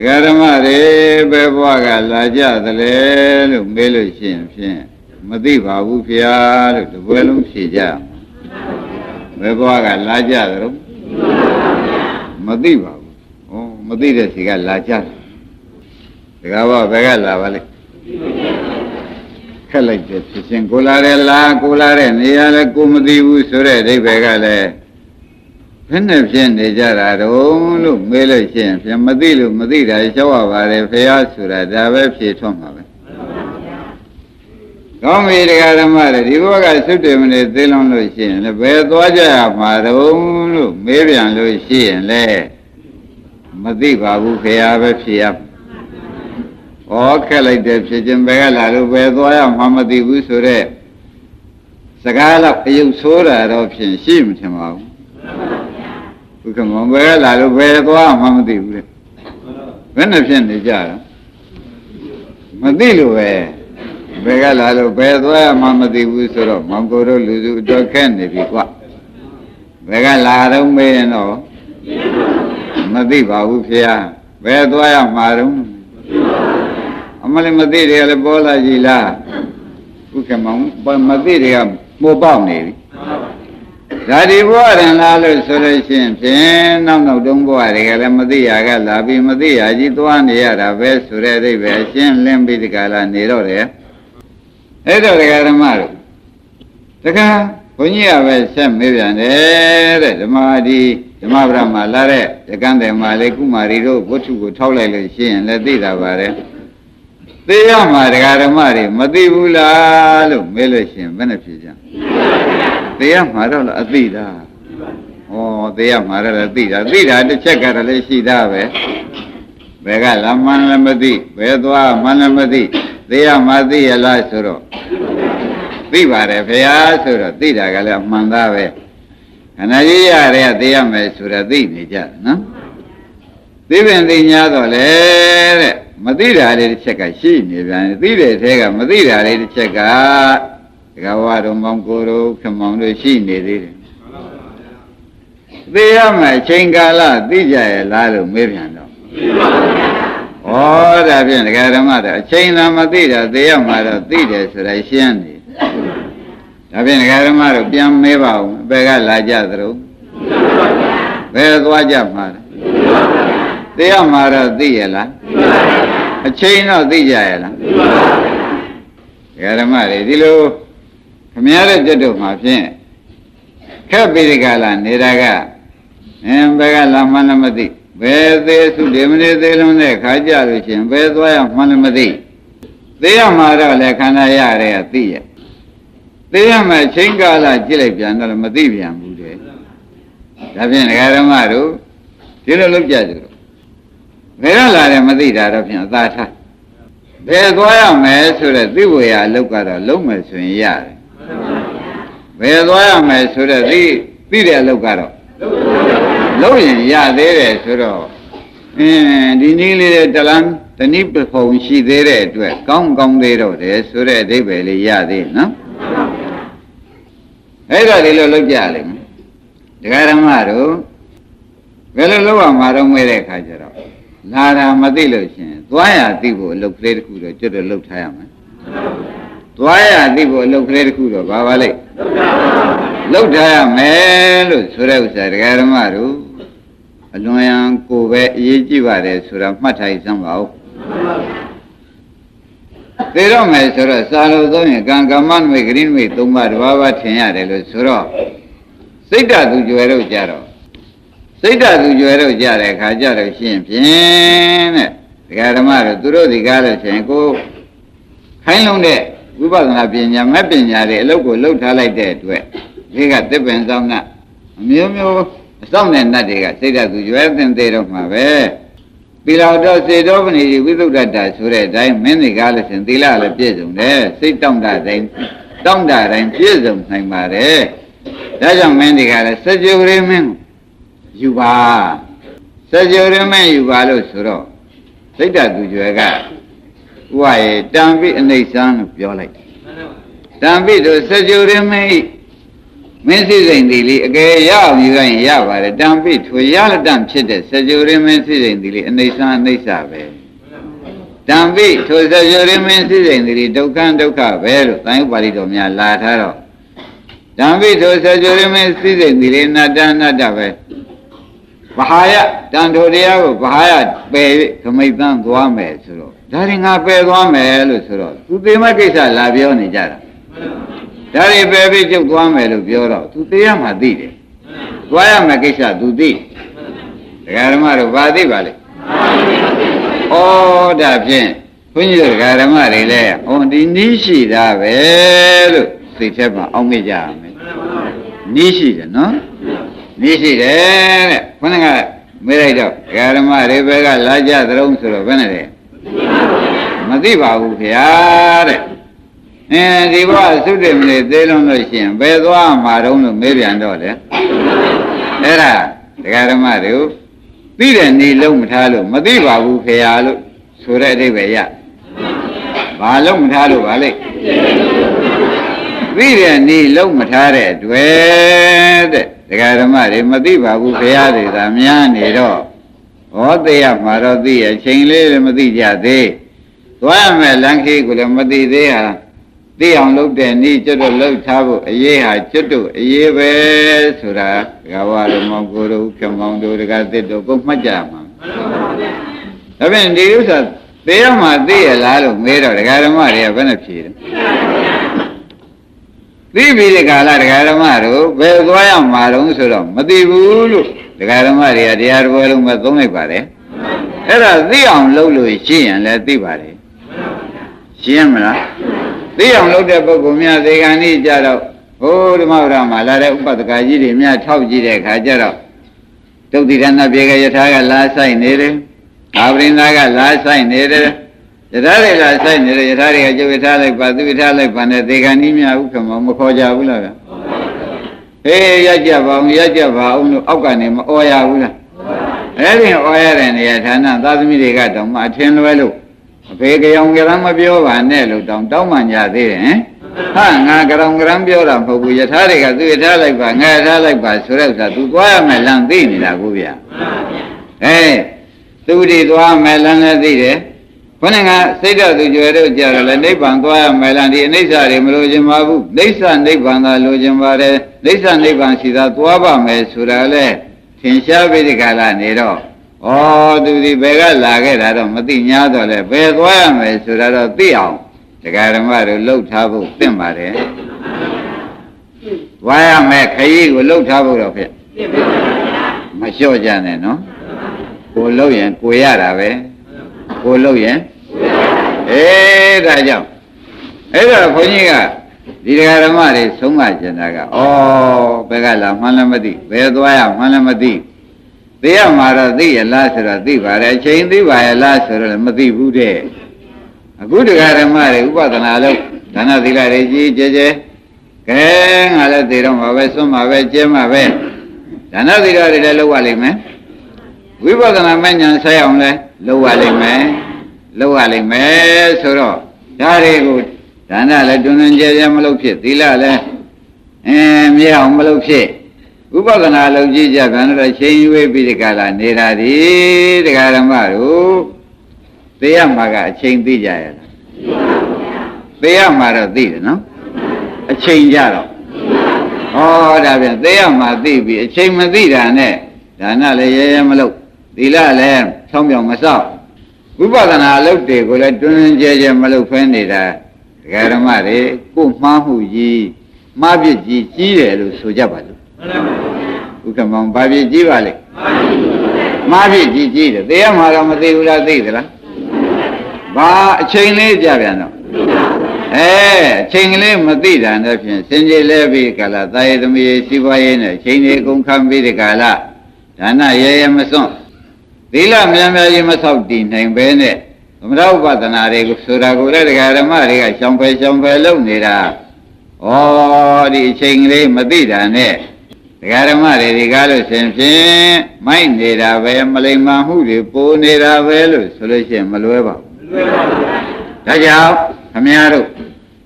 ဓမ္မတွေဘယ်ဘဝကလာကြသလဲလို့မေးလို့ရှိရင်ဖြင့်မသိပါဘူးဗျာလို့တပွဲလုံးဖြေကြဘယ်ဘဝကလာကြသလဲမသိပါဘူးဩမသိတဲ့စီကလာကြတယ်ဒါကဘယ်ကလာပါလဲခက်လိုက်တယ်ဖြစ်ချင်းကိုလာတယ်လားကိုလာတဲ့နေရာလဲကိုမသိဘူးဆိုတဲ့အဓိပ္ပာယ်ကလည်းဘယ်နဲ့ဖြစ်နေကြတာတုံးလို့မေးလို့ရှိရင်ပြန်မသိလို့မသိတာရှောက်ရပါတယ်ဖေရဆိုတာဒါပဲဖြေထွန်းမှာပဲကောင်းပြီတရားဓမ္မတွေဒီဘက်ကသုတ္တေမနေသိလုံးလို့ရှိရင်လည်းဘယ်သွားကြရမှာတုံးလို့မေးပြန်လို့ရှိရင်လည်းမသိပါဘူးဖေရပဲဖြေရဩခက်လိုက်တယ်ဖြစ်ချင်းဘယ်ကလာလို့ဘယ်သွားရမှာမသိဘူးဆိုတော့စကားတော့အယုတ်ဆိုးတာတော့ဖြင့်ရှိမှထင်ပါဘူးဘုကမောဘယ်လာလို့ဘယ်သွားမှမသိဘူးလေဘယ်နဲ့ဖြစ်နေကြတာမသိလို့ပဲဘယ်ကလာလို့ဘယ်သွားမှမသိဘူးဆိုတော့မောင်ကိုတို့လူစုတော့ခက်နေပြီကွဘယ်ကလာတော့မေးရင်တော့မသိပါဘူးဖေဘယ်သွားရမှာတော့အမလေးမသိတယ်လည်းပေါ်လာကြည်လားဘုကမောင်မသိတယ်ကပိုပေါက်နေပြီဓာတိဘဝရင်လာလို့ဆိုလို့ရှိရင်ဖြင့်နောက်တုံးဘဝတွေကလည်းမသိရကလာပြီးမသိရကြီးသွားနေရတာပဲဆိုတဲ့အဓိပ္ပာယ်ရှင်းလင်းပြီးဒီကလာနေတော့တယ်အဲ့တော့ဓမ္မတို့တခါဘုန်းကြီးကပဲဆက်မေးပြန်တယ်တဲ့ဓမ္မဗြဟ္မာလာတဲ့တကန်းတယ်မှာလေကုမာရီတို့ဝတ္ထုကိုထောက်လိုက်လို့ရှိရင်လည်းသိတာပါတယ်သိရမှာဓမ္မတွေမသိဘူးလားလို့မေးလို့ရှိရင်ဘယ်နဲ့ဖြေကြသိရမှာတော့အသိတာဩသိရမှာတော့သိတာတစ်ချက်ကတော့လည်းရှိတာပဲဘယ်ကလာမှန်းလည်းမသိဘယ်သွားမှန်းလည်းမသိသိရမှာသိရလားဆိုတော့သိပါတယ်ဗျာဆိုတော့သိတာကလည်းအမှန်သားပဲခဏကြီးရတဲ့သိရမယ်ဆိုတော့သိနေကြတယ်နော်သိပင်သိညာတော့လေတဲ့မသိတာလေးတစ်ချက်ကရှိနေပြန်သိတဲ့ထဲကမသိတာလေးတစ်ချက်ကဒကာဝတော်မောင်ကိုတို့ခမောင်တို့ရှိနေသေးတယ်သိရမယ်အချိန်ကာလသိကြရဲ့လားလို့မေးပြန်တော့ဩဒါဖြင့်ဒကာဓမ္မတော့အချိန်သာမသိတာသိရမှာတော့သိတယ်ဆိုတာရှင်းနေဒါဖြင့်ဒကာဓမ္မတို့ပြန်မေးပါဦးဘယ်ကလာကြသလဲဘယ်သွားကြမှာလဲသိရမှာတော့သိရလားအချိန်တော့သိကြရဲ့လားဓမ္မတွေဒီလိုခမရတဲ့တက်တော့မှာဖြင့်ခက်ပြီးဒီကလာနေတာကဘယ်ကလာမှလည်းမသိဘယ်သေးစုဒီမနေ့သေးလုံးတဲ့ခါကြလို့ရှင်ဘယ်သွားရမှလည်းမသိသိရမှာတော့လေခန္ဓာရတဲ့ကသိရဲ့သိရမှာချိန်ကာလကြည့်လိုက်ပြန်တော့မသိပြန်ဘူးတဲ့ဒါဖြင့်ဓမ္မတို့ဒီလိုလုပ်ကြကြလို့ဘယ်ကလာတယ်မသိတာတော့ဖြင့်အသာထားဘယ်သွားရမယ်ဆိုတဲ့သိဝေယအလုပ်ကတော့လုံးမယ်ဆိုရင်ရတယ်ဘယ်သွားရမယ်ဆိုတဲ့သိတဲ့အလုပ်ကတော့လုံးရင်ရသေးတယ်ဆိုတော့ဒီနည်းလေးတလန်းတနည်းပဖုံရှိသေးတဲ့အတွက်ကောင်းသေးတော့တယ်ဆိုတဲ့အဓိပ္ပာယ်လေးရသေးနော်အဲ့တော့ဒီလိုလုပ်ကြလိမ့်မယ်ဒကာဓမ္မတို့ဘယ်လိုလုပ်ရမှာတော့မေးတဲ့အခါကျတော့လာတာမသိလို့ရှင်သွားရသိဖို့အလုပ်ကလေးတစ်ခုတော့ကျွတ်တော့လုပ်ထားရမယ်သွားရသိဖို့အလုပ်ကလေးတစ်ခုတော့ဘာပါလဲလုပ်ထားရမယ်လို့ဆိုတဲ့ဥစ္စာဒကာဓမ္မတို့အလွန်ရန်ကိုပဲအရေးကြီးပါတယ်ဆိုတာမှတ်ထားစမ်းပါဦးသိတော့မယ်ဆိုတော့စာလို့သုံးရင်ကံကမ္မနမိတ်ဂရိနမိတ်၃ပါးတစ်ပါးထင်ရတယ်လို့ဆိုတော့စိတ်ဓာတ်သူကြွယ်တော့ကြတော့စိတ်ဓာတ်သူကြွယ်တော့ကြတဲ့ခါကြတော့ရှင်းဖြင့်တဲ့ဒကာဓမ္မတို့သူတို့ဒီကားလို့ရှင်ကိုခိုင်းလုံးတဲ့ဝိပဿနာပညာမဲ့ပညာတွေအလုပ်ကိုလုပ်ထားလိုက်တဲ့အတွက်ဒီကသစ်ပင်ဆောင်ကအမျိုးအဆောင်တဲ့နတ်တွေကစိတ်ဓာတ်သူကြွယ်သင်သေးတော့မှာပဲသီလတော်စေတောပဏိဝိသုဒ္ဓတာဆိုတဲ့အတိုင်းမင်းတွေကားလို့ရှင်သီလလည်းပြည့်စုံတယ်စိတ်တောင့်တတိုင်းပြည့်စုံနိုင်ပါတယ်ဒါကြောင့်မင်းတွေကလည်းစကြဝဠာမင်းယူပါစကြဝဠာမင်းယူပါလို့ဆိုတော့စိတ်ဓာတ်သူကြွယ်ကဥပယေတံပိအနိစ္စံလို့ပြောလိုက်တံပိတို့စကြဝဠာမင်း မင်းစည်းစိမ်ဒီလေအကယ်ရအောင်ယူရင်ရပါတယ်တံပိထွေရလက်တံဖြစ်တဲ့စကြဝဠာမင်းစည်းစိမ်ဒီလေအနေဆန်းအိဋ္ဌပဲတံပိထိုစကြဝဠာမင်းစည်းစိမ်ဒီလေဒုက္ခဒုက္ခပဲလို့သံယုပါဠိတော်များလာထားတော့တံပိထိုစကြဝဠာမင်းစည်းစိမ်ဒီလေအနတ္တအနတ္တပဲဘာဟာယတန်ထိုတရားကိုဘာဟာယပယ်ခမိတ်သန်းသွားမယ်ဆိုတော့ဒါရင်ငါပယ်သွားမယ်လို့ဆိုတော့သူသေမကိစ္စလာပြောနေကြတာဒါတွေပယ်ပြီးကျုပ်သွားမယ်လို့ပြောတော့သူသေရမှသိတယ်သွားရမယ်ကိစ္စသူသိဒကာဓမ္မတို့ဘာသိပါလဲဩဒါဖြင့်ဘုန်းကြီးတို့ဒကာဓမ္မတွေလည်းဩဒီနည်းရှိတာပဲလို့သိထဲမှာအောက်မေ့ကြရမယ်နည်းရှိတယ်နော်နည်းရှိတယ်တဲ့ခொနကမေးလိုက်တော့ဒကာဓမ္မတွေဘက်ကလာကြသလုံးဆိုတော့ဘယ်နဲ့လဲမသိပါဘူးခင်ဗျာတဲ့ဒီဘဝသုတ္တမလေးသေးလုံးလို့ရှိရင်ဘယ်သွားမှာတုံးလို့မေးပြန်တော့လေအဲ့ဒါဒကာဓမ္မတို့သိတဲ့နေလုံးမထားလို့မသိပါဘူးခင်ဗျာလို့ဆိုတဲ့အဓိပ္ပာယ်ရဘာလုံးမထားလို့ပါလိမ့်သိတဲ့နေလုံးမထားတဲ့တွေ့တဲ့ဒကာဓမ္မတွေမသိပါဘူးခင်ဗျာတွေသာများနေတော့ဟောသိရမှာတော့သိရချိန်လေးလည်းမသိကြသေးသွားရမယ်လမ်းခေးကိုလည်းမသိသေးဟာသိအောင်လုပ်တဲ့နေ့ကျွတ်တော့လှုပ်ထားဖို့အရေးဟာကျွတ်တို့အရေးပဲဆိုတာဒကာဝရမောင်ကိုတို့ဖြောင်းမောင်တို့ဒကာသစ်တို့ကိုမှတ်ကြမှာဒါဖြင့်ဒီဥစ္စာသိရမှာသိရလားလို့မေးတော့ဒကာဓမ္မတွေကဘယ်နဲ့ဖြေတယ်သိပြီဒီကာလဒကာဓမ္မတို့ဘယ်သွားရမှာတုံးဆိုတော့မသိဘူးလို့ဒကာဓမ္မတွေကတရားတော်လုံးမသုံးလိုက်ပါတယ်အဲ့ဒါသိအောင်လုပ်လို့ရှင်းရင်လည်းသိပါတယ်ရှင်းမလားသိအောင်လုပ်တဲ့ပုဂ္ဂိုလ်များသေကံဤကြတော့ဟိုဓမ္မဝရမှာလာတဲ့ဥပဒကကြီးတွေများထောက်ကြည့်တဲ့အခါကျတော့ဒုတိယနာပြေကယထာကလာဆိုင်နေတယ်အာပရိန္ဒကလာဆိုင်နေတယ်ယထာတွေလာဆိုင်နေတယ်ယထာတွေကကျုပ်ယထာလိုက်ပါသူယထာလိုက်ပါနဲ့သေကံဤများဥက္ကမမခေါ်ကြဘူးလားဗျဟေးရကြပါအောင်ရကြပါအောင်လို့အောက်ကနေမအော်ရဘူးလားအဲ့ဒီအော်ရတဲ့နေရာဌာနသာသမီတွေကတောင်မှအထင်လွဲလို့အဖေကြောင်ကြရမ်းမပြောပါနဲ့လို့တောင်းမှကြသေးတယ်ဟင်ဟာငါကြောင်ကြရမ်းပြောတာမဟုတ်ဘူးယထာတွေကသူယထာလိုက်ပါငါယထာလိုက်ပါဆိုတဲ့ဥစ္စာသူသွားရမယ်လမ်းသိနေတာကိုဗျာသူဒီသွားမယ်လမ်းလည်းသိတယ်ခொနကစိတ်ဓာတ်သူကြွယ်တော့ကြတော့လေနိဗ္ဗာန်သွားရမယ်လမ်းဒီအနိစ္စတွေမလိုချင်ပါဘူးနိစ္စနိဗ္ဗာန်သာလိုချင်ပါတယ်နိစ္စနိဗ္ဗာန်ရှိသာသွားပါမယ်ဆိုတာလေထင်ရှားပြီးဒီကလာနေတော့ဩသူဒီဘယ်ကလာခဲ့တာတော့မသိညာတော့လေဘယ်သွားရမယ်ဆိုတာတော့သိအောင်ဒကာဓမ္မတို့လှုပ်ထားဖို့သင့်ပါတယ်ဝါရမယ်ခရီးကိုလှုပ်ထားဖို့တော့ဖြစ်မလျှော့ကြနဲ့နော်ကိုလှုပ်ရင်ကိုရတာပဲကိုလှုပ်ရင်ဒါကြောင့်အဲ့တော့ဘုန်းကြီးကဒီဒကာဓမ္မတွေဆုံးမကျင်တာကဩဘယ်ကလာမှန်းလည်းမသိဘယ်သွားရမှန်းလည်းမသိသိရမှာတော့သိရလားဆိုတော့သိပါတယ်အချိန်သိပါရဲ့လားဆိုတော့လည်းမသိဘူးတဲ့အခုတရားဓမ္မတွေဥပဒနာလို့ဒါနသီလတွေကြီးကျယ်ကျယ်ကဲငါလည်းသိတော့မှာပဲစွန့်မှာပဲကျဲမှာပဲဒါနသီလတွေလည်းလုပ်ရလိမ့်မယ်ဝိပဿနာမဉ္ဇဉ်ဆက်အောင်လဲလုပ်ရလိမ့်မယ်လုပ်ရလိမ့်မယ်ဆိုတော့ဒါတွေကိုဒါနလည်းတွင်တွင်ကျယ်ကျယ်မလုပ်ဖြစ်သီလလည်းမြဲအောင်မလုပ်ဖြစ်ဥပဒနာလုပ်ကြည့်ကြပြန်တော့ချိန်ရွေးပြီးဒီကလာနေတာဒီတရားဓမ္မတို့သိရမှာကအချိန်သိကြရလားသိရမှာတော့သိတယ်နော်အချိန်ကြတော့ဟောဒါပြန်သိရမှာသိပြီအချိန်မသိတာနဲ့ဒါနလည်းရဲရဲမလုပ်သီလလည်းချောင်းပြောင်မစောက်ဝိပဿနာလုပ်တွေကိုလည်းတွင်တွင်ကျယ်ကျယ်မလုပ်ဖဲနေတာတရားဓမ္မတွေကိုမှားမှုကြီးမှားပြစ်ကြီးကြီးတယ်လို့ဆိုကြပါလို့ဥက္ကမောင်ဘာပြစ်ကြီးပါလဲမှားပြစ်ကြီးကြီးတယ်သိရမှာတော့မသိဘူးလားသိသလားဘာအချိန်လေးကြပြန်တော့အချိန်ကလေးမသိတာနဲ့ဖြင့်စင်ကြီးလဲပြီးကာလသာယသမီးစီးပွားရေးနဲ့ချိန်လေးကုန်ခံပြီးဒီကာလဒါနရဲရဲမစွန့်သီလများများကြီးမဆောက်တည်နိုင်ပဲနဲ့သမထဥပဒနာတွေကိုဆိုတာကိုလည်းတရားဓမ္မတွေကရှောင်ဖယ်လုပ်နေတာဩဒီအချိန်ကလေးမသိတာနဲ့တရားဓမ္မတွေကားလို့ရှင်ဖြင့်မိုက်နေတာပဲမလိမ္မာမှုတွေပိုနေတာပဲလို့ဆိုလို့ရှိရင်မလွဲပါဘူးဒါကြောင့်ခမည်းတော်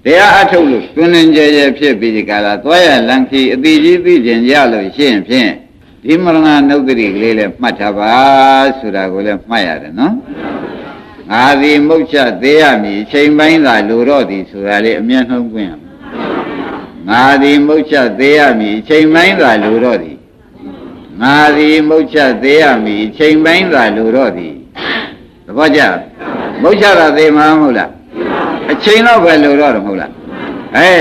တရားအထုတ်လို့တွင်တွင်ကြဲကြဲဖြစ်ပြီးဒီကလာသွားရလန်ခီအတိကြီးသိကျင်ရလို့ရှိရင်ဖြင့်ဒီမရဏနုဒ္ဒတိကလေးလည်းမှတ်ထားပါဆိုတာကိုလည်းမှတ်ရတယ်နော်ငါသည်မုတ်ချသေးရမည်အချိန်ပိုင်းသာလိုတော့သည်ဆိုတာလေးအမျက်နှုံးပွင့်ရမယ်ငါသည်မုတ်ချသေးရမည်အချိန်ပိုင်းသာလိုတော့သည်ငါသည်မုတ်ချသေးရမည်အချိန်ပိုင်းသာလိုတော့သည်သဘောကျမုတ်ချတာသေးမှာမဟုတ်လားအချိန်တော့ပဲလိုတော့တယ်မဟုတ်လား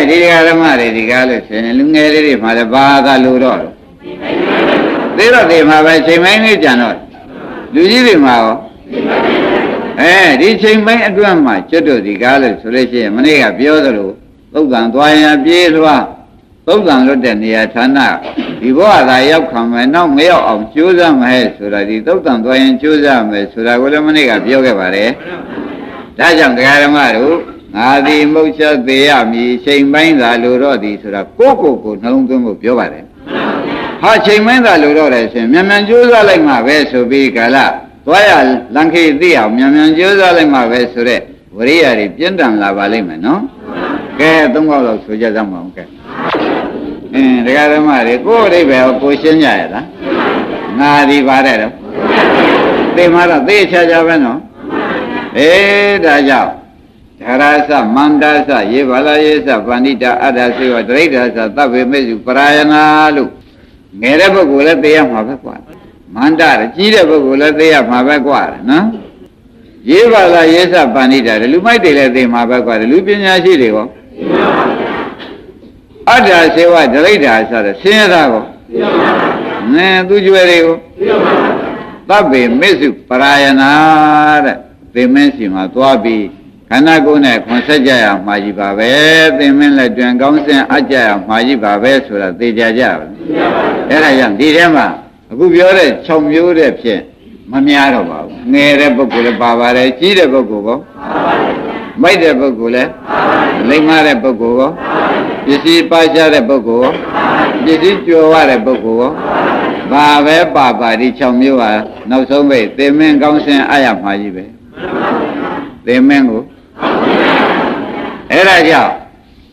ဒီဓမ္မတွေဒီကားလို့ဆိုရင်လူငယ်လေးတွေမှလည်းဘာသာလိုတော့သေးတော့သေးမှာပဲချိန်ပိုင်းလေးကြံတော့လူကြီးတွေမှာရောဒီချိန်ပိုင်းအတွင်းမှာကျွတ်တို့ဒီကားလို့ဆိုလို့ရှိရင်မနေ့ကပြောသလိုသုတ်တန်သွားရင်ပြေးသွားသုတ်တန်လွတ်တဲ့နေရာဌာနဒီဘဝသာရောက်ခံမယ်နောက်မရောက်အောင်ကြိုးစားမယ်ဆိုတာဒီသုတ်တန်သွားရင်ကြိုးစားမယ်ဆိုတာကိုလည်းမနေ့ကပြောခဲ့ပါတယ်ဒါကြောင့်တရားဓမ္မတို့ငါသည်မုတ်ချက်သေးရမည်ချိန်ပိုင်းသာလိုတော့သည်ဆိုတာကိုနှလုံးသွင်းဖို့ပြောပါတယ်ဟာချိန်ပိုင်းသာလိုတော့တယ်ဆိုရင်မြန်မြန်ကြိုးစားလိုက်မှပဲဆိုပြီးကာလသွားရလန်ခေသိအောင်မြန်မြန်ကြိုးစားလိုက်မှပဲဆိုတဲ့ဝရိယတွေပြင်းထန်လာပါလိမ့်မယ်နော်ကဲသုံးခေါက်လောက်ဆိုကြစမ်းပါဦးကဲတရားဓမ္မတွေကိုယ်အိဗယ်ကိုရှင်းကြရလားငါဒီပါတယ်တော့သိမှတော့သိချာချာပဲနော်ဒါကြောင့်ဓရသမန္တသယေဘာလယေသပဏိတာအတ္တစေဝဒိဋ္ဌာသသဗ္ဗေမေစုပရာယနာလို့ငယ်တဲ့ပုဂ္ဂိုလ်လည်းသိရမှာပဲကွာမန္တရကြီးတဲ့ပုဂ္ဂိုလ်လည်းသိရမှာပဲကွာနော်ယေဘာလယေသပဏိတာလူမိုက်တွေလည်းသိမှာပဲကွာလူပညာရှိတွေရောအတ္တစေဝဒိဋ္ဌာဆိုတဲ့ဆင်းရဲသားကိုသူကျွယ်တွေကိုသဗ္ဗေမေစုပရာယနာတဲ့သိမင်းစီမှာသွားပြီးခန္ဓာကိုယ်နဲ့ခွန်ဆက်ကြရမှာကြီးပါပဲသိမင်းလက်တွင်ကောင်းစင်အကြရမှာကြီးပါပဲဆိုတာသိကြကြပါအဲ့ဒါကြောင့်ဒီထဲမှာအခုပြောတဲ့6မျိုးတဲ့ဖြင့်မများတော့ပါဘူးငယ်တဲ့ပုဂ္ဂိုလ်လည်းပါပါတယ်ကြီးတဲ့ပုဂ္ဂိုလ်ကောမိုက်တဲ့ပုဂ္ဂိုလ်လည်းလိမ္မာတဲ့ပုဂ္ဂိုလ်ကောပစ္စည်းပါရှားတဲ့ပုဂ္ဂိုလ်ပစ္စည်းကြွယ်ဝတဲ့ပုဂ္ဂိုလ်ဘာပဲပါဒီ6မျိုးဟာနောက်ဆုံးပဲသိမင်းကောင်းစင်အရမှာကြီးပဲသိမင်းကိုအဲ့ဒါကြောင့်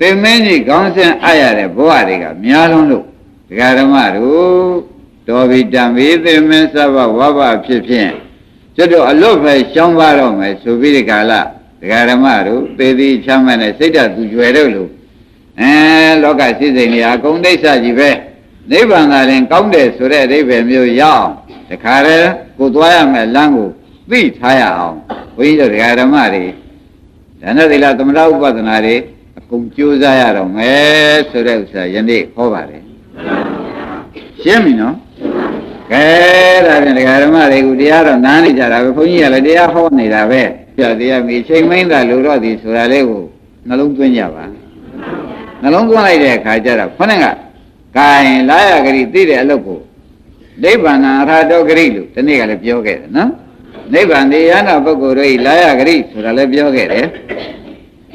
သိမင်းကြီးကောင်းစင်အရတဲ့ဘဝတွေကများလုံးလို့ဒကာဓမ္မတို့တော်ပြီတံပြီသိမင်းစဘဝဘဖြစ်ဖြင့်ကျွတ်တော့အလွတ်ပဲရှောင်းပါတော့မယ်ဆိုပြီးဒီကာလဒကာဓမ္မတို့သေသည်ချမ်းမဲ့နဲ့စိတ်ဓာတ်သူကျွယ်တော့လို့လောကစိစိမ်တွေအကုန်ဒိဋ္ဌကြီးပဲနိဗ္ဗာန်သာရင်ကောင်းတယ်ဆိုတဲ့အဓိပ္ပာယ်မျိုးရအောင်တခါတည်းကိုသွားရမယ်လမ်းကိုသိထားရအောင်ဘုန်းကြီးတို့ဒကာဓမ္မတွေဒါနဲ့သီလသမထဥပဒနာတွေအကုန်ကြိုးစားရတော့မယ်ဆိုတဲ့ဥစ္စာယနေ့ဟောပါတယ်ရှင်းပြီနော်ကဲဒါဖြင့်ဒကာဓမ္မတွေကတရားတော့နားနေကြတာပဲဘုန်းကြီးကလည်းတရားဟောနေတာပဲပြတရားမိချိန်မင်းသာလိုတော့သည်ဆိုတာလေးကိုနှလုံးသွင်းကြပါနှလုံးသွင်းလိုက်တဲ့အခါကျတော့ခொနဲ့ကဂိုင်လာရဂရိသိတဲ့အလုပ်ကိုနိဗ္ဗာန်အထာတောဂရိလို့ဒီနေ့ကလည်းပြောခဲ့တယ်နော်နိဗ္ဗာန်တရားနာပုဂ္ဂိုလ်တို့ဤလာရဂရိဆိုတာလည်းပြောခဲ့တယ်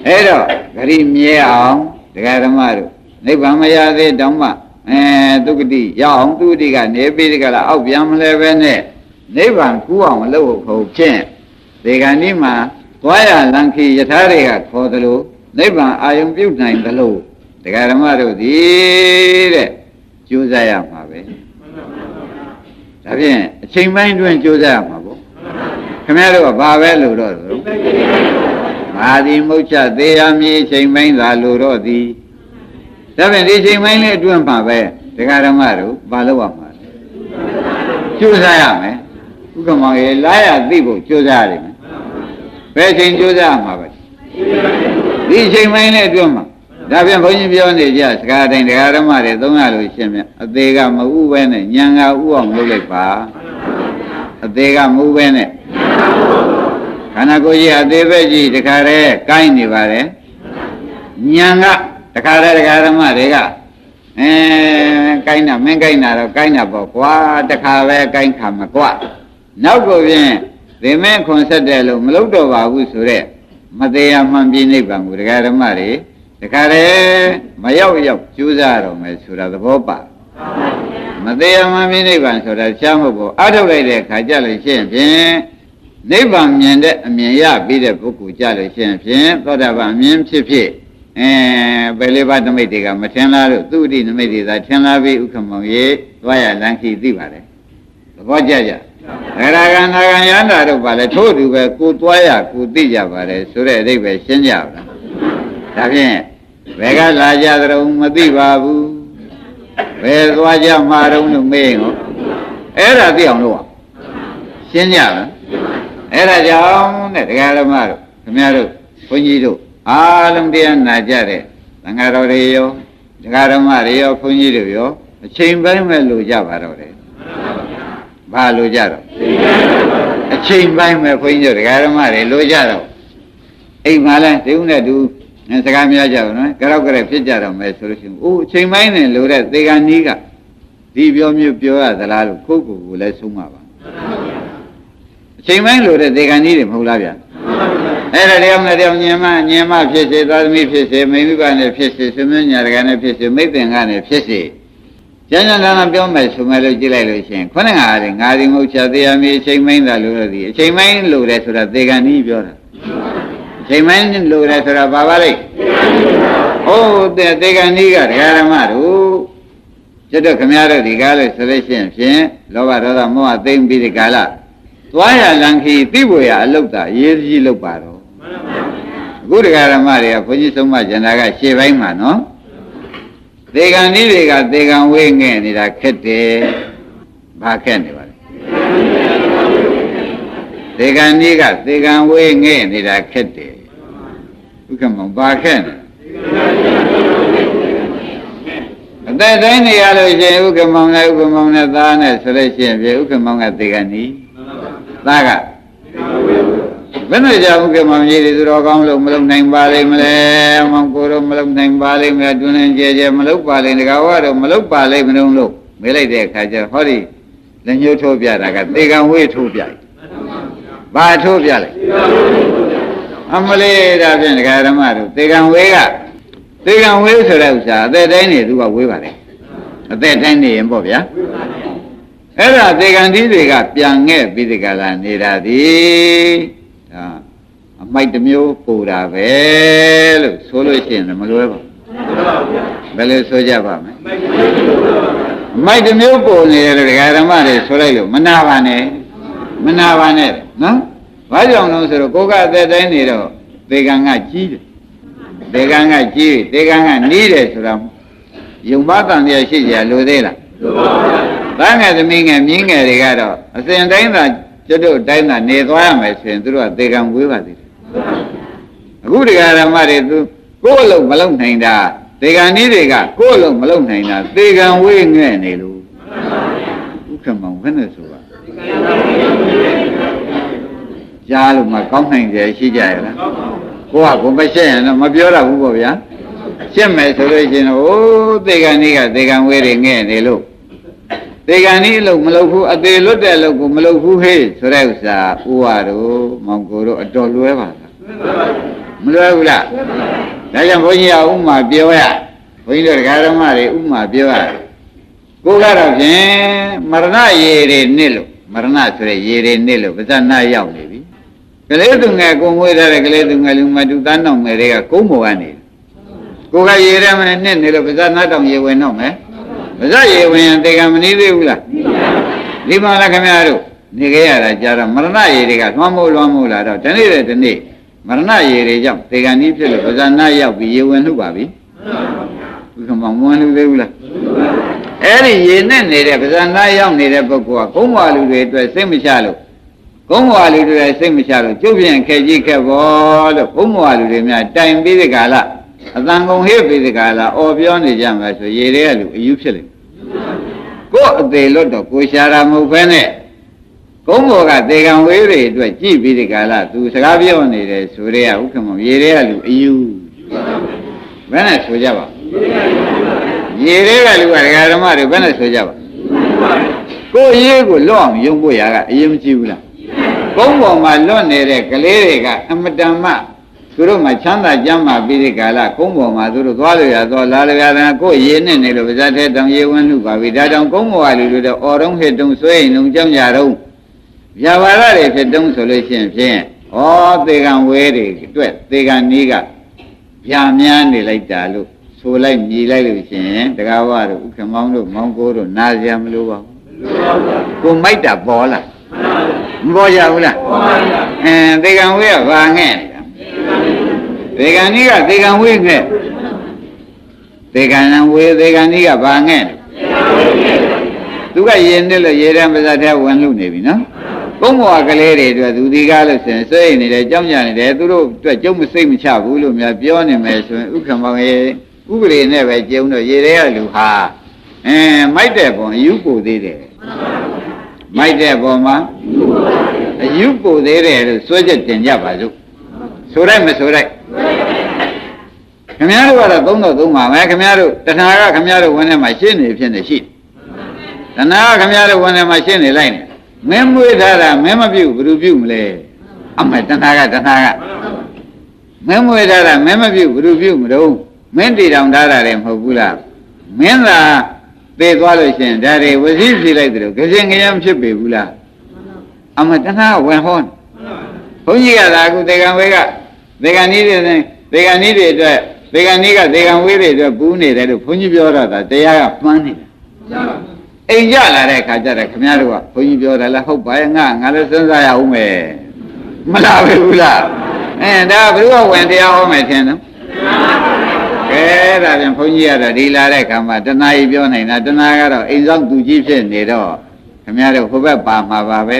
အဲ့တော့ဂရိမြဲအောင်ဒကာဓမ္မတို့နိဗ္ဗာန်မရသေးတောင်မှဒုက္ခတိရအောင်သူတိကနေပြီးဒီကလာအောက်ပြန်မလဲပဲနဲ့နိဗ္ဗာန်ကူးအောင်လုပ်ဖို့ဖြင့်ဒီကနေ့မှာသွားရလန်ခီယထာတွေကခေါ်သလိုနိဗ္ဗာန်အာယုံပြုတ်နိုင်သလိုဒကာဓမ္မတို့ဒီတဲ့ကြိုးစားရမှာပဲဒါဖြင့်အချိန်ပိုင်းတွင်ကြိုးစားရမှာပေါ့ခင်ဗျားတို့ကဘာပဲလို့တော့မာဒီမုတ်ချသေးရမည်အချိန်ပိုင်းသာလို့တော့သည်ဒါဖြင့်ဒီချိန်ပိုင်းလေးအတွင်းမှာပဲဒကာဓမ္မတို့ဘာလို့ရမှာလဲကြိုးစားရမယ်ဥက္ကမောင်ရေလာရသိဖို့ကြိုးစားရမယ်ဘယ်ချိန်ကြိုးစားမှာပဲဒီချိန်ပိုင်းလေးအတွင်းမှာဒါဖြင့်ဘုန်းကြီးပြောနေကြစကားတိုင်းဒကာဓမ္မတွေသုံးရလို့ရှင်းမြအသေးကမဥပဲနဲ့ဉာဏ်ကဥအောင်လုပ်လိုက်ပါအသေးကမဥပဲနဲ့ခန္ဓာကိုယ်ကြီးအသေးပဲကြီးတခါတည်းကိုင်းနေပါတယ်ဉာဏ်ကတခါတည်းဒကာဓမ္မတွေကကိုင်းတာမင်းကိုင်းတာတော့ကိုင်းတာပေါ့ကွာတခါပဲကိုင်းခါမှာကွာနောက်ကိုဖြင့်ဒီမင်းခွန်ဆက်တယ်လို့မလုပ်တော့ပါဘူးဆိုတော့မတရားမှန်ပြိနိဗ္ဗာန်ကိုဒကာဓမ္မတွေတခါတည်းမရောက်ကြိုးစားတော့မယ်ဆိုတာသဘောပါမတရားမှန်ပြိနိဗ္ဗာန်ဆိုတာရှားမဟုတ်ဘူးအထုတ်လိုက်တဲ့ခါကြလို့ရှိရင်ဖြင့်နိဗ္ဗာန်မြင်တဲ့အမြင်ရပြီးတဲ့ပုဂ္ဂိုလ်ကြလို့ရှိရင်ဖြင့်သောတာပန်အမြင်ဖြစ် ဘယ်လေးပါးနမိတ်တွေကမထင်လားလို့သူ့အတိနမိတ်တွေသာထင်လားပြီဥက္ကမောင်ရေသွားရလမ်းခီသိပါတယ်သဘောကျကြအရဂန္နာဂံယန္တာတို့ပါလေထို့တူပဲကိုသွားရကိုသိကြပါတယ်ဆိုတဲ့အဓိပ္ပာယ်ရှင်းကြပါလားဒါဖြင့်ဘယ်ကလာကြသရုံမသိပါဘူးဘယ်သွားကြမှာတုံးလို့မေးရင်ဟောအဲ့ဒါသိအောင်လို့ရှင်းကြလားအဲ့ဒါကြောင့်တဲ့တရားဓမ္မတို့ခင်ဗျားတို့ဘုန်းကြီးတို့အားလုံးတရားနာကြတဲ့သံဃာတော်တွေရောတရားဓမ္မတွေရောဘုန်းကြီးတွေရောအချိန်ပိုင်းမဲ့လို့ကြပါတော့တယ်ဘာလို့ကြတော့အချိန်ပိုင်းမဲ့ဘုန်းကြီးတို့တရားဓမ္မတွေလို့ကြတော့အိမ်မှာလဲဒီဦးနဲ့တူစကားများကြပါနော်ကြောက်ကြက်ဖြစ်ကြတော့မယ်ဆိုလို့ရှိရင်အိုးအချိန်ပိုင်းနဲ့လို့တဲ့သေကံနီးကဒီပြောမျိုးပြောရသလားလို့ကိုယ့်ကိုယ်ကိုလည်းဆုံးမှာပါအချိန်ပိုင်းလို့တဲ့သေကံနီးတွေမဟုတ်လားဗျာအဲ့ဒါတယောက်နဲ့တယောက်ညင်မဖြစ်စေသာသမီဖြစ်စေမိမိဘနဲ့ဖြစ်စေဆွေမျိုးညာတကနဲ့ဖြစ်စေမိတ်သင်္ကနဲ့ဖြစ်စေကျန်ကျန်ပြောမယ်ဆိုမယ်လို့ကြည့်လိုက်လို့ရှိရင်ခုနကငါဒီမဟုတ်ချသေးရမီအချိန်ပိုင်းသာလို့ဒီအချိန်ပိုင်းလို့တဲ့ဆိုတာသေကံနီးပြောတာအချိန်ပိုင်းလို့တဲ့ဆိုတာဘာပါလိမ့်ဟုတ်တဲ့သေကံနီးကတရားဓမ္မတို့ကျွတ်တော့ခမရတို့ဒီကားလို့ဆိုလို့ရှိရင်ဖြင့်လောဘဒေါသမောဟသိမ့်ပြီးဒီကာလသွားရလံခီသိဖို့ရအလုတ်တာရေးကြီးလုပ်ပါတော့အခုတရားဓမ္မတွေကဘုန်းကြီးဆုံးမကျန်တာကရှေ့ပိုင်းမှာနော်သေကံနည်းတွေကသေကံဝေးငဲ့နေတာခက်တယ်ဘာခက်နေပါလဲသေကံနည်းကသေကံဝေးငဲ့နေတာခက်တယ်ဥက္ကမောဘာခက်နေအသက်တိုင်းနေရလို့ရှိရင်ဥက္ကမောင်နဲ့သားနဲ့ဆိုလို့ရှိရင်ပြေဥက္ကမောင်ကသေကံနည်းသားကဘယ်နဲ့ကြောင့်ဥက္ကမောင်ကြီးတွေသူတော်ကောင်းလို့မလုံနိုင်ပါလိမ့်မလဲမောင်ကိုတော့မလုံနိုင်ပါလိမ့်မလဲတွင်နေကြမလုံပါလိမ့်တကားတော့မလုံပါလိမ့်မလို့မေးလိုက်တဲ့အခါကျဟောဒီလက်ညှိုးထိုးပြတာကသေကံဝေးထိုးပြတယ်ဘာထိုးပြလိုက်အမလေးဒါဖြင့်ဒကာဓမ္မတို့သေကံဝေးဆိုတဲ့ဥစ္စာအသက်တိုင်းနေသူကဝေးပါလေအသက်တိုင်းနေရင်ပေါ့ဗျာအဲ့ဒါသေကံသီးတွေကပြန်ငဲ့ပြီးဒီကလာနေတာဒီဒါအမိုက်တစ်မျိုးပူတာပဲလို့ဆိုလို့ရှိရင်မလွယ်ပါဘူးဘယ်လိုဆိုကြပါမလဲအမိုက်တစ်မျိုးပူနေတယ်ဒကာဓမ္မတွေဆိုလိုက်လို့မနာပါနဲ့နော်ဘာကြောင့်လဲဆိုတော့ကိုကအသက်တိုင်းနေတော့သေကံကကြီးတယ်သေကံကနီးတယ်ဆိုတာယုံပါတန်တရားရှိကြလို့သေးလားသားငယ်သမီးငယ်မြင်းငယ်တွေကတော့အစဉ်တိုင်းသာကျွတ်တို့တိုင်းသာနေသွားရမယ်ဆိုရင်သူတို့ကသေကံဝေးပါသေးတယ်အခုတရားဓမ္မတွေသူကိုယ်အလုံးမလုံးနိုင်တာသေကံနည်းတွေကကိုယ်အလုံးမလုံးနိုင်တာသေကံဝေးငဲ့နေလို့ဥက္ကမောင်ဘယ်နဲ့ဆိုပါကြားလို့မကောင်းနိုင်ကြရှိကြရလားကိုကမရှင်းရင်တော့မပြောတော့ဘူးပေါ့ဗျာရှင်းမယ်ဆိုလို့ရှိရင်ဟိုသေကံနည်းကသေကံဝေးတွေငဲ့နေလို့သေကံနည်းအလုပ်မလုပ်ဘူးအသေးလွတ်တဲ့အလုပ်ကိုမလုပ်ဘူးဟေ့ဆိုတဲ့ဥစ္စာဥဝါတို့မောင်ကိုတို့အတော်လွဲပါလားမလွဲဘူးလားဒါကြောင့်ဘုန်းကြီးကဥမာပြောရဘုန်းကြီးတို့ဒကာဓမ္မတွေဥမာပြောရကိုကတော့ဖြင့်မရဏရေတွေနစ်လို့မရဏဆိုတဲ့ရေတွေနစ်လို့ပါဇာနာရောက်နေပြီကလေးသူငယ်ကိုမွေးထားတဲ့ကလေးသူငယ်လူမတူသားနောက်ငယ်တွေကကုန်းပေါ်ကနေကိုကရေထဲမှာနစ်နေလို့ပါဇာနာတောင်ရေဝင်တော့မယ်ပါဇာရေဝင်ရင်တေကံမနည်းသေးဘူးလားဒီမှာလည်းခင်ဗျားတို့နေခဲ့ရတာကြာတော့မရဏရေတွေကလွှမ်းမိုးလာတော့ဒီနေ့တဲ့ဒီနေ့မရဏရေတွေကြောင့်တေကံဤဖြစ်လို့ပါဇာနာရောက်ပြီးရေဝင်လှုပ်ပါပြီဘုရားမောင်မွန်းလူသေးဘူးလားအဲ့ဒီရေနဲ့နေတဲ့ပါဇာနာရောက်နေတဲ့ပုဂ္ဂိုလ်ကကုန်းဝါလူတွေအတွက်စိတ်မချလို့ကုန်းဝါလူတွေစိတ်မချလို့ကျုပ်ပြန်ခဲကြီးခဲ့ဘောလို့ကုန်းဝါလူတွေများတိုင်ပြီးဒီကာလအတန်ကုန်ဟိပြီးဒီကာလအော်ပြောနေကြမှာဆိုရေတွေကလူအယူဖြစ်လိမ့်ကိုယ်အသေးလွတ်တော့ကိုရှာတာမဟုတ်ဘဲနဲ့ကုန်းဘောကသေကံဝေးတွေအတွက်ကြည့်ပြီးဒီကာလသူစကားပြောနေတယ်ဆိုရဲဥက္ကမောရေတွေကလူအယူဘယ်နဲ့ဆိုကြပါရေတွေကလူကဒကာဓမ္မတွေဘယ်နဲ့ဆိုကြပါကိုယ်ရေးကိုလွတ်အောင်ယုံဖို့ရကအရင်မကြည့်ဘူးလားကုန်းပေါ်မှာလွတ်နေတဲ့ကလေးတွေကအမတန်မှသူတို့မှချမ်းသာကြမ်းမာပြီးဒီကာလကုန်းပေါ်မှာသူတို့သွားလို့ရသွားလာလို့ရတယ်ကိုယ်ရေနဲ့နေလို့ပါဇာထဲတောင်ရေဝင်လူပါပြီဒါတောင်ကုန်းပေါ်ကလူတွေတော့အော်တုံးဟစ်တုံးဆွဲရင်လုံးကြောင်းကြတော့ဗျာပါရတွေဖြစ်တုံးဆိုလို့ရှိရင်ဖြင့်ဩသေကံဝဲတွေအတွက်သေကံနီးက ဗျာများနေလိုက်တာလို့ဆိုလိုက်မြည်လိုက်လို့ရှိရင်တကားဝတို့ဥက္ကမောင်းတို့မောင်းကိုတို့နာစရာမလိုပါဘူးကိုမိုက်တာပေါ်လားမပေါ်ကြဘူးလားသေကံဝေးကဘာငဲ့သေကံကြီးကသေကံဝေးငဲ့သေကံဝေးသေကံကြီးကဘာငဲ့သူကရင်နဲ့လို့ရေတံပါဇတ်ထဲဝင်လို့နေပြီနော်ကုန်းဘဝကလေးတွေအတွက်သူဒီကားလို့ဆိုရင်စိတ်နေတယ်ကြောက်ကြနေတယ်သူတို့အတွက်ကျုံမစိတ်မချဘူးလို့များပြောနေမယ်ဆိုရင်ဥက္ကမောင်ရေဥပဒေနဲ့ပဲကျုံတော့ရေတွေကလူဟာမိုက်တဲ့ပုံအယူပို့သေးတယ်မိုက်တဲ့ပုံမှာအယူပို့သေးတယ်လို့စွဲချက်တင်ကြပါစို့ဆိုလိုက်မဆိုလိုက်ခင်ဗျားတို့ကတော့သုံးပါမယ်ခင်ဗျားတို့တဏှာကခင်ဗျားတို့ဝင်ထဲမှာရှင်းနေဖြစ်နေရှိတဏှာကခင်ဗျားတို့ဝင်ထဲမှာရှင်းနေလိုက်နေမင်းမွေးထားတာမင်းမပြုတ်ဘယ်သူပြုတ်မလဲအမေတဏှာကမင်းမွေးထားတာမင်းမပြုတ်ဘယ်သူပြုတ်မလို့မင်းတည်တောင်ထားတာလည်းမဟုတ်ဘူးလားမင်းသာသေသွားလို့ရှိရင်ဒါတွေဝစီဖြေလိုက်တယ်ကစင်ကရမ်းဖြစ်ပေဘူးလားအမေတဏှာဝင်ဟောဘုန်းကြီးကသာအခုသေကံဝေးကသေကံနည်းတွေသေကံနည်းတွေအတွက်သေကံနည်းကသေကံဝေးတွေအတွက်ပူးနေတယ်လို့ဘုန်းကြီးပြောတော့တာတရားကမှန်းနေတာအိမ်ကြလာတဲ့ခါကျတော့ခင်ဗျားတို့ကဘုန်းကြီးပြောတယ်လားဟုတ်ပါရဲ့ငါလည်းစဉ်းစားရအောင်မယ်မလားဘူးလားဒါဘယ်လိုဝင်တရားဟောမယ်ထင်နော်ကဲဒါပြန်ဘုန်းကြီးကတော့ဒီလာတဲ့ခါမှာတဏှာကြီးပြောနေတာတဏှာကတော့အိမ်ဆောင်သူကြီးဖြစ်နေတော့ခင်ဗျားတို့ဟိုဘက်ပါမှာပါပဲ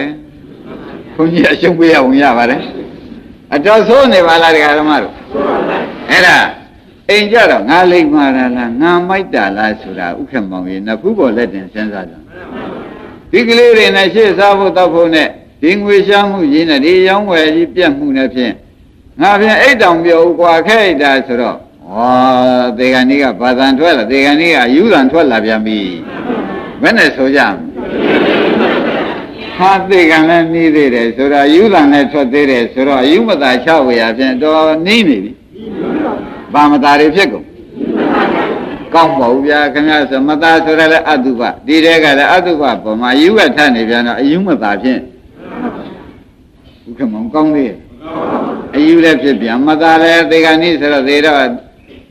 ဘုန်းကြီးအရှုံးပေးအောင်ရပါတယ်အတော်ဆိုးနေပါလားတရားဓမ္မတို့အဲ့ဒါအိမ်ကြတော့ငါလိမ့်မာတာလားငါမိုက်တာလားဆိုတာဥက္ကမောင်ရေနဖူးပေါ်လက်တင်စဉ်းစားကြဒီကလေးတွေနဲ့ရှေ့စားဖို့တောက်ဖို့နဲ့ဒီငွေရှားမှုကြီးနဲ့ဒီရောင်းဝယ်ကြီးပြတ်မှုနဲ့ဖြင့်ငါဖြင့်အိတ်တောင်ပြောဥကွာခဲ့အိတ်တာဆိုတော့သေကံကြီးကဘာသာထွက်လာသေကံကြီးကအယူသံထွက်လာပြန်ပြီဘယ်နဲ့ဆိုကြဟာသေကံလည်းနှီးသေးတယ်ဆိုတော့ယူသံလည်းထွက်သေးတယ်ဆိုတော့အယူမသာချဝေရဖြင့်တော်နှီးနေပြီဘာမသားတွေဖြစ်ကုန်ကောင်းပါဘူးဗျာခင်ဗျာဆိုမသားဆိုရလဲအတုပဒီတဲကလည်းအတုပပေါ်မှာယူကထနေပြန်တော့အယူမသားဖြင့်ဥက္ကမောင်ကောင်းသေးရဲ့အယူလည်းဖြစ်ပြန်မသားလည်းသေကံနည်းဆိုတော့သေတော့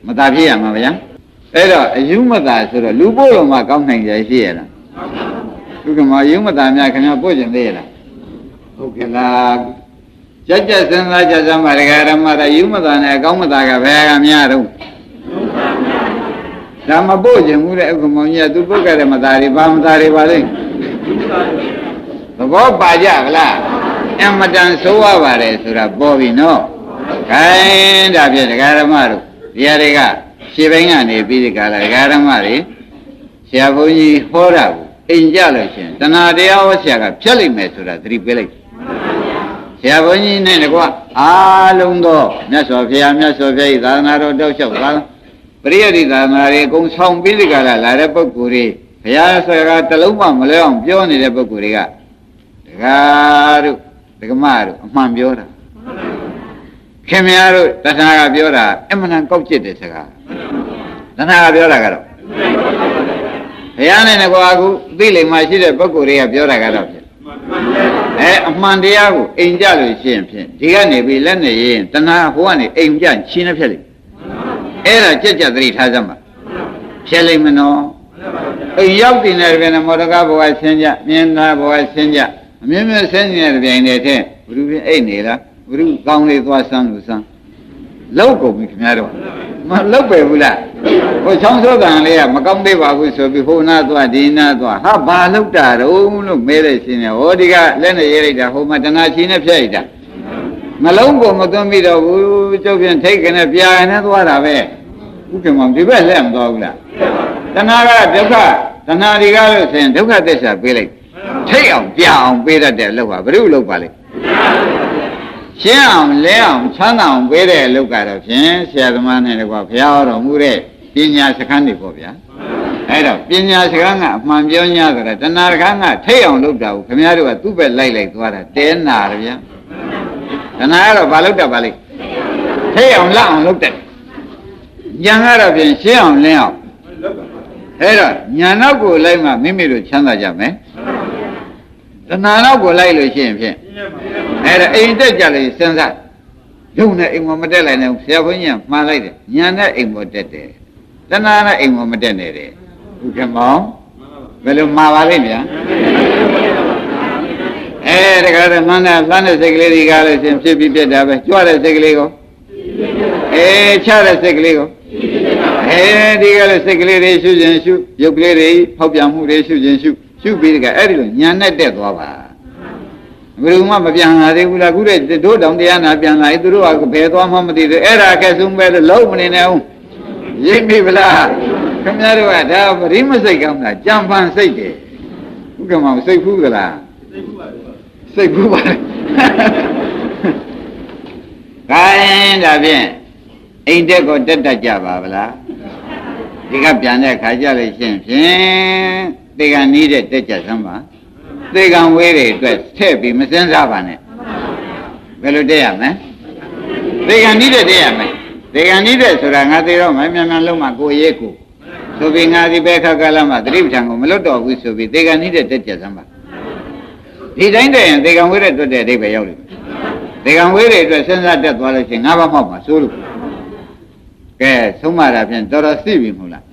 မသားဖြစ်ရမှာဗျာအဲ့တော့အယူမသားဆိုတော့လူပို့တော်မှာကောင်းနိုင်ကြရှိရလားဥက္ကမောင်အယူမသားများခင်ဗျာပို့ကျင်သေးရလားဟုတ်ကဲ့လားကြက်စဉ်းစားကြစမ်းပါဒကာရမတာယူမသားနဲ့အကောင်းမသားကဘယ်ကများတော့ဒါမပို့ခြင်းဘူးတဲ့ဥက္ကမောင်ကြီးကသူပုတ်ကြတဲ့မသားတွေဘာမသားတွေပါလိမ့်သဘောပါကြကလားအမတန်ဆိုးရပါတယ်ဆိုတာပေါ်ပြီနော်ခိုင်းဒါဖြင့်ဒကာရမတို့ဒီဟာတွေကရှေ့ပိုင်းကနေပြီးဒီကလာဒကာရမတွေဆရာဘုန်းကြီးဟောတာကိုအိမ်ကြလို့ရှင်တဏှာတရားဟောဆရာကဖြတ်လိုက်မယ်ဆိုတာသတိပေးလိုက်ဆရာဘုန်းကြီးနဲ့တကွအားလုံးသောမြတ်စွာဘုရား၏သာသနာတော်တောက်လျှောက်သာပရိယတိသာသနာတွေအကုန်ဆောင်ပြီးဒီကလာလာတဲ့ပုဂ္ဂိုလ်တွေဘုရားဆရာကတလုံးမှမလဲအောင်ပြောနေတဲ့ပုဂ္ဂိုလ်တွေကဒကာတို့ဒကမတို့အမှန်ပြောတာခင်ဗျားတို့တဏှာကပြောတာအမှန်တန်ကောက်ကျစ်တဲ့စကားတဏှာကပြောတာကတော့ဘုရားနဲ့ကွာအခုသိလိမ္မာရှိတဲ့ပုဂ္ဂိုလ်တွေကပြောတာကတော့ဖြစ်အမှန်တရားကိုအိမ်ကြလို့ရှိရင်ဖြင့်ဒီကနေပြီးလက်နဲ့ရင်တဏှာဟိုကနေအိမ်ကြချင်းနဲ့ဖြစ်လိမ့်အဲ့ဒါကြက်ကြက်သတိထားစမ်းပါဖြစ်လိမ့်မနော်အိမ်ရောက်တင်တဲ့ပြန်မော်ဒကာဘဝဆင်းကြမြင်သာဘဝဆင်းကြအမြင်မြင်ဆင်းနေတဲ့ပြန်တဲ့ထဲဘုရုပြင်အိတ်နေလားဘုရုကောင်းလေးသွားစမ်းလို့စမ်းလောက်ကုန်ပြီခင်ဗျားတို့မလောက်ပဲဘူးလားဟိုချောင်းစိုးကံလေးကမကောင်းသေးပါဘူးဆိုပြီးဟိုနာသွားဒီနာသွားဟာဘာလောက်တာတုံးလို့မဲလိုက်ရှင်နေဟောဒီကလက်နဲ့ရေးလိုက်တာဟိုမှာတဏှာချီနဲ့ဖျက်လိုက်တာမလုံးကိုမသွန်းပြီးတော့ဘူးကျုပ်ပြန်ထိတ်ကနေပြာနဲ့သွားတာပဲဥက္ကမောင်ဒီဘက်လက်မသွားဘူးလားတဏှာကဒုက္ခတဏှာတွေကလို့ဆိုရင်ဒုက္ခသစ္စာပေးလိုက်ထိတ်အောင်ပြအောင်ပေးတတ်တဲ့အလုပ်ဟာဘယ်လိုလုပ်ပါလဲရှင်းအောင်လဲအောင်ချမ်းသာအောင်ပေးတဲ့အလုပ်ကတော့ဖြင့်ဆရာသမားနဲ့တကွာဘုရားတော်မူတဲ့ပညာစခန်းတွေပေါ့ဗျာအဲ့တော့ပညာစခန်းကအမှန်ပြော냐ဆိုတော့တဏှာစခန်းကထိတ်အောင်လုပ်တာကိုခင်ဗျားတို့ကသူ့ဘက်လိုက်သွားတာတဲနာတယ်ဗျာတဏှာကတော့ဘာလုပ်တတ်ပါလိမ့်ထိတ်အောင်လက်အောင်လုပ်တတ်ဉာဏ်ကတော့ဖြင့်ရှင်းအောင်လင်းအောင်အဲ့တော့ဉာဏ်နောက်ကိုလိုက်မှမိမိတို့ချမ်းသာကြမယ်တဏှာနောက်ကိုလိုက်လို့ရှိရင်ဖြင့်အဲ့ဒါအိမ်တက်ကြလို့စဉ်းစား ယုံနဲ့အိမ်မတက်လိုက်နဲ့ဆရာဘုန်းကြီးကမှားလိုက်တယ်ညာနဲ့အိမ်မတက်တယ်တဏှာနဲ့အိမ်မတက်နဲ့တယ်ဟုတ်ကဲ့မောင်ဘယ်လိုမှားပါလိမ့်ဗျာတခါတော့မှန်းတဲ့လှမ်းတဲ့စိတ်ကလေးတွေကလည်းရှင်ဖြစ်ပြီးပြတ်တာပဲကြွတဲ့စိတ်ကလေးကိုချတဲ့စိတ်ကလေးကိုဒီကလည်းစိတ်ကလေးတွေရှုခြင်းရှုရုပ်ကလေးတွေဖောက်ပြန်မှုတွေရှုခြင်းရှုပြီးတကအဲ့ဒီလိုညာနဲ့တက်သွားပါဘယ်လိုမှမပြန်လာသေးဘူးလားခုတဲ့တို့တောင်တရားနာပြန်လာရင်သူတို့ကဘယ်သွားမှမသိသေးအဲ့ဒါအကဲဆုံးပဲလို့လုံးမနေနဲ့ဦးရိပ်ပြီဗလားခင်ဗျားတို့ကဒါပရိမစိတ်ကောင်းတာကြံပန်စိတ်တယ်ဥက္ကမောင်စိတ်ဖူးကလားစိတ်ဖူးပါလေခိုင်းဒါဖြင့်အိမ်တက်ကိုတက်တတ်ကြပါဗလားဒီကပြန်တဲ့ခါကြလို့ရှင်ဖြင့်တေကံနီးတဲ့တက်ကြစမ်းပါသေကံဝေးတွေအတွက်ထည့်ပြီးမစင်းစားပါနဲ့ဘယ်လိုတက်ရမလဲသေကံနီးတဲ့တက်ရမယ်သေကံနီးတဲ့ဆိုတာငါသေတော့မှမြန်လုံးမှကိုရေးကိုဆိုပြီးငါဒီဘက်ခါကလာမှသတိပဋ္ဌာန်ကိုမလွတ်တော့ဘူးဆိုပြီးသေကံနီးတဲ့တက်ကြစမ်းပါဒီတိုင်းတည်းရင်သေကံဝေးတဲ့တွတ်တဲ့အဓိပ္ပာယ်ရောက်လိမ့်မယ်သေကံဝေးတွေအတွက်စဉ်းစားတက်သွားလို့ရှိရင်ငါးပါးမှောက်မှာစိုးလို့ကဲဆုံးမတာဖြင့်တော်တော်သိပြီမဟုတ်လား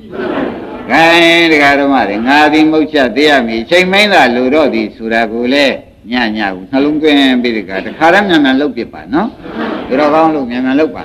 ကဲတရားဓမ္မတွေငါသည်မုတ်ချက်သေးရမည်ချိန်မင်းသာလူတော့သည်ဆိုတာကိုလေညကိုနှလုံးသွင်းပြီးတခါတည်းမြန်မြန်လှုပ်ပြပါနော်တော်တော်ကောင်းလို့မြန်မြန်လှုပ်ပါ